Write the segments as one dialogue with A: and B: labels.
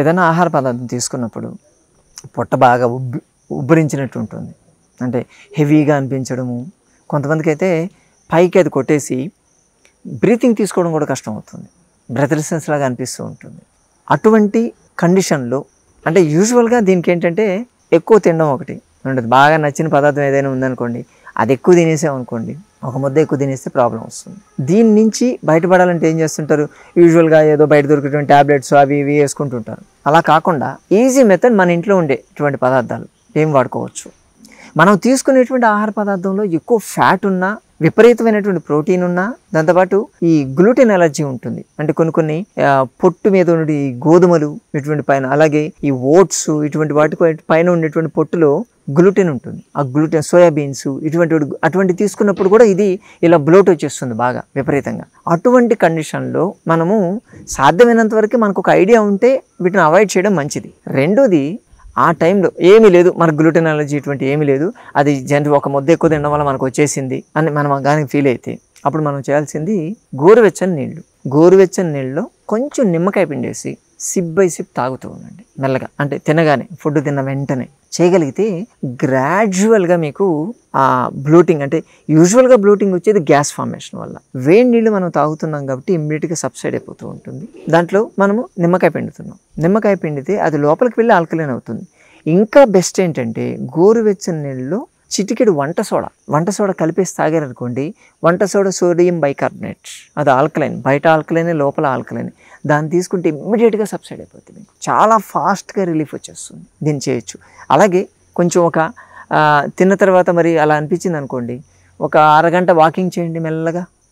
A: ఏదైనా ఆహార పదార్థం తీసుకున్నప్పుడు పొట్ట బాగా ఉబ్బరించినట్టు ఉంటుంది, అంటే హెవీగా అనిపించడము, కొంతమందికి అయితే పైకి అది కొట్టేసి బ్రీతింగ్ తీసుకోవడం కూడా కష్టం అవుతుంది, బ్రెత్లెస్నెస్ లాగా అనిపిస్తూ ఉంటుంది. అటువంటి కండిషన్లో అంటే యూజువల్గా దీనికి ఏంటంటే ఎక్కువ తినడం ఒకటి ఉండదు. బాగా నచ్చిన పదార్థం ఏదైనా ఉందనుకోండి, అది ఎక్కువ తినేసామనుకోండి, ఒక ముద్ద ఎక్కువ తినేస్తే ప్రాబ్లం వస్తుంది. దీని నుంచి బయటపడాలంటే ఏం చేస్తుంటారు, యూజువల్గా ఏదో బయట దొరికేటువంటి ట్యాబ్లెట్స్ అవి ఇవి వేసుకుంటుంటారు. అలా కాకుండా ఈజీ మెథడ్ మన ఇంట్లో ఉండే ఇటువంటి పదార్థాలు ఏం వాడుకోవచ్చు. మనం తీసుకునేటువంటి ఆహార పదార్థంలో ఎక్కువ ఫ్యాట్ ఉన్నా, విపరీతమైనటువంటి ప్రోటీన్ ఉన్నా, దాంతోపాటు ఈ గ్లూటెన్ ఎలర్జీ ఉంటుంది. అంటే కొన్ని పొట్టు మీద ఉండే ఈ గోధుమలు ఇటువంటి పైన, అలాగే ఈ ఓట్స్ ఇటువంటి వాటి పైన ఉండేటువంటి పొట్టులో గ్లూటెన్ ఉంటుంది. ఆ గ్లూటెన్, సోయాబీన్స్ అటువంటి తీసుకున్నప్పుడు కూడా ఇది ఇలా బ్లోట్ వచ్చేస్తుంది బాగా విపరీతంగా. అటువంటి కండిషన్లో మనము సాధ్యమైనంత వరకు మనకు ఒక ఐడియా ఉంటే వీటిని అవాయిడ్ చేయడం మంచిది. రెండోది, ఆ టైంలో ఏమీ లేదు, మనకు గ్లూటెన్ అలర్జీ ఇటువంటి ఏమీ లేదు, అది ఒక ముద్ద ఎక్కువ తినడం వల్ల మనకు వచ్చేసింది అని మనం కానీ ఫీల్ అయితే అప్పుడు మనం చేయాల్సింది గోరువెచ్చని నీళ్ళలో కొంచెం నిమ్మకాయ పిండేసి సిప్ బై సిప్ తాగుతూ ఉండండి మెల్లగా. అంటే తినగానే, ఫుడ్ తిన్న వెంటనే చేయగలిగితే గ్రాడ్యువల్గా మీకు ఆ బ్లోటింగ్, అంటే యూజువల్గా బ్లోటింగ్ వచ్చేది గ్యాస్ ఫార్మేషన్ వల్ల. వేడి నీళ్ళు మనం తాగుతున్నాం కాబట్టి ఇమ్మీడియట్గా సబ్సైడ్ అయిపోతూ ఉంటుంది. దాంట్లో మనము నిమ్మకాయ పిండుతున్నాం, నిమ్మకాయ పిండితే అది లోపలికి వెళ్ళి ఆల్కలైన్ అవుతుంది. ఇంకా బెస్ట్ ఏంటంటే గోరువెచ్చని నీళ్ళలో చిటికెడు వంట సోడా కలిపేసి తాగారనుకోండి, వంట సోడా సోడియం బైకార్బోనేట్, అది ఆల్కలైన్, బయట ఆల్కలైన్ లోపల ఆల్కలైన్, దాన్ని తీసుకుంటే ఇమ్మీడియట్గా సబ్సైడ్ అయిపోతుంది, చాలా ఫాస్ట్గా రిలీఫ్ వచ్చేస్తుంది. దీన్ని చేయొచ్చు. అలాగే కొంచెం తిన్న తర్వాత మరి అలా అనిపించింది అనుకోండి, ఒక అరగంట వాకింగ్ చేయండి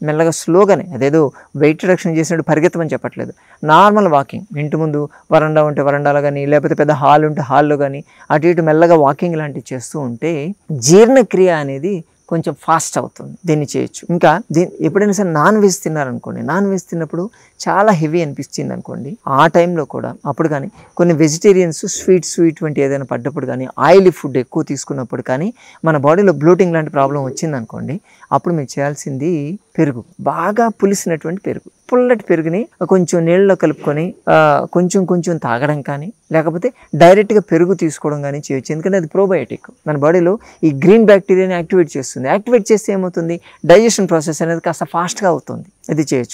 A: మెల్లగా స్లోగానే. అదేదో వెయిట్ రిడక్షన్ చేసినట్టు పరిగెత్తమని చెప్పట్లేదు, నార్మల్ వాకింగ్. ఇంటి ముందు వరండా ఉంటే వరండాలో కానీ, లేకపోతే పెద్ద హాల్ ఉంటే హాల్లో కానీ అటు ఇటు మెల్లగా వాకింగ్ లాంటివి చేస్తూ ఉంటే జీర్ణక్రియ అనేది కొంచెం ఫాస్ట్ అవుతుంది. దీన్ని చేయొచ్చు. ఇంకా ఎప్పుడైనా సరే నాన్ వెజ్ తిన్నారనుకోండి, నాన్ వెజ్ తిన్నప్పుడు చాలా హెవీ అనిపించింది అనుకోండి, ఆ టైంలో కూడా అప్పుడు కానీ కొన్ని వెజిటేరియన్స్ స్వీట్స్ ఇటువంటి ఏదైనా పడ్డప్పుడు కానీ, ఆయిలీ ఫుడ్ ఎక్కువ తీసుకున్నప్పుడు కానీ మన బాడీలో బ్లోటింగ్ లాంటి ప్రాబ్లం వచ్చిందనుకోండి, అప్పుడు మీరు చేయాల్సింది పెరుగు, బాగా పులిసినటువంటి పెరుగు, పుల్లటి పెరుగుని కొంచెం నీళ్ళలో కలుపుకొని కొంచెం తాగడం కానీ, లేకపోతే డైరెక్ట్గా పెరుగు తీసుకోవడం కానీ చేయొచ్చు. ఎందుకంటే అది ప్రోబయోటిక్, మన బాడీలో ఈ గ్రీన్ బ్యాక్టీరియాని యాక్టివేట్ చేస్తుంది. యాక్టివేట్ చేస్తే ఏమవుతుంది, డైజెషన్ ప్రాసెస్ అనేది కాస్త ఫాస్ట్గా అవుతుంది. ఇది చేయొచ్చు.